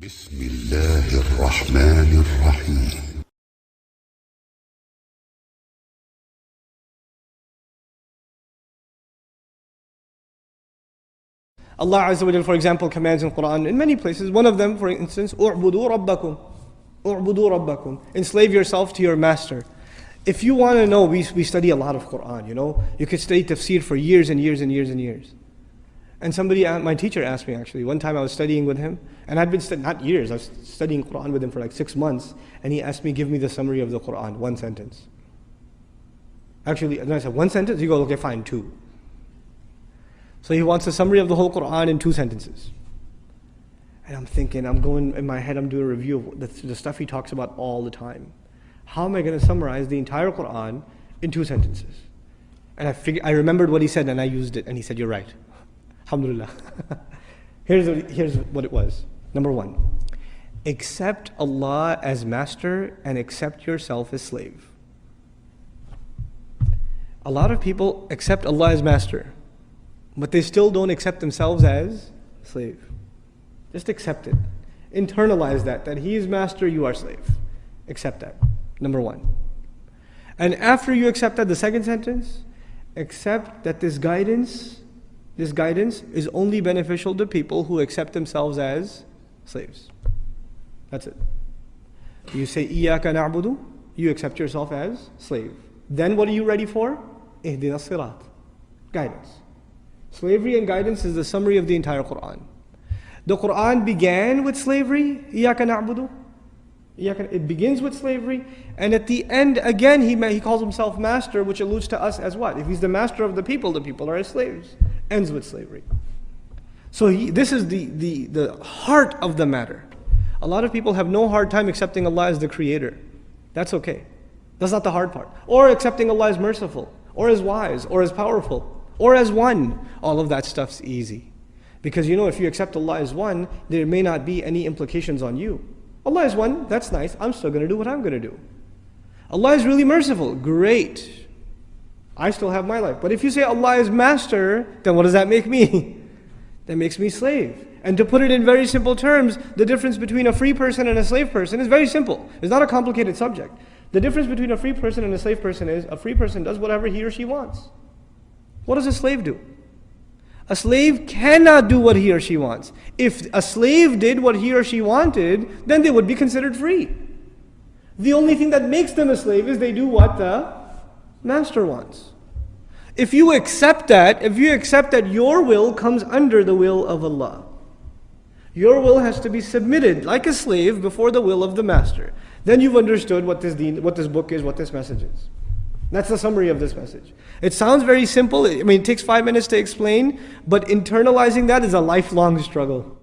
بسم الله الرحمن الرحيم. Allah Azza wa Jal, for example, commands in Quran in many places. One of them, for instance, اُعْبُدُوا رَبَّكُمْ اُعْبُدُوا رَبَّكُمْ. Enslave yourself to your master. If you want to know, we study a lot of Quran, you know. You could study tafsir for years and years and years and years. And my teacher asked me actually, one time I was studying with him, and I'd been not years, I was studying Quran with him for like 6 months, and he asked me, give me the summary of the Quran, one sentence. Actually, and I said, one sentence? He goes, okay, fine, 2. So he wants a summary of the whole Quran in 2 sentences. And I'm thinking, I'm going, in my head, I'm doing a review of the stuff he talks about all the time. How am I going to summarize the entire Quran in 2 sentences? And I remembered what he said and I used it, and he said, you're right. Alhamdulillah. Here's what it was. Number 1, accept Allah as master and accept yourself as slave. A lot of people accept Allah as master, but they still don't accept themselves as slave. Just accept it. Internalize that He is master, you are slave. Accept that. Number 1. And after you accept that, the second sentence, accept that this guidance is only beneficial to people who accept themselves as slaves. That's it. You say, إِيَّاكَ نَعْبُدُ, you accept yourself as slave. Then what are you ready for? اهْدِنَا الصِّرَاط, guidance. Slavery and guidance is the summary of the entire Quran. The Quran began with slavery, إِيَّاكَ نَعْبُدُ. It begins with slavery, and at the end, again, he calls himself master, which alludes to us as what? If he's the master of the people are his slaves. Ends with slavery. So this is the heart of the matter. A lot of people have no hard time accepting Allah as the creator. That's okay. That's not the hard part. Or accepting Allah as merciful, or as wise, or as powerful, or as one. All of that stuff's easy. Because if you accept Allah as one, there may not be any implications on you. Allah is one, that's nice, I'm still going to do what I'm going to do. Allah is really merciful, great. I still have my life. But if you say Allah is master, then what does that make me? That makes me slave. And to put it in very simple terms, the difference between a free person and a slave person is very simple. It's not a complicated subject. The difference between a free person and a slave person is, a free person does whatever he or she wants. What does a slave do? A slave cannot do what he or she wants. If a slave did what he or she wanted, then they would be considered free. The only thing that makes them a slave is they do what the master wants. If you accept that your will comes under the will of Allah, your will has to be submitted like a slave before the will of the master. Then you've understood what this deen, what this book is, what this message is. That's the summary of this message. It sounds very simple. It takes 5 minutes to explain, but internalizing that is a lifelong struggle.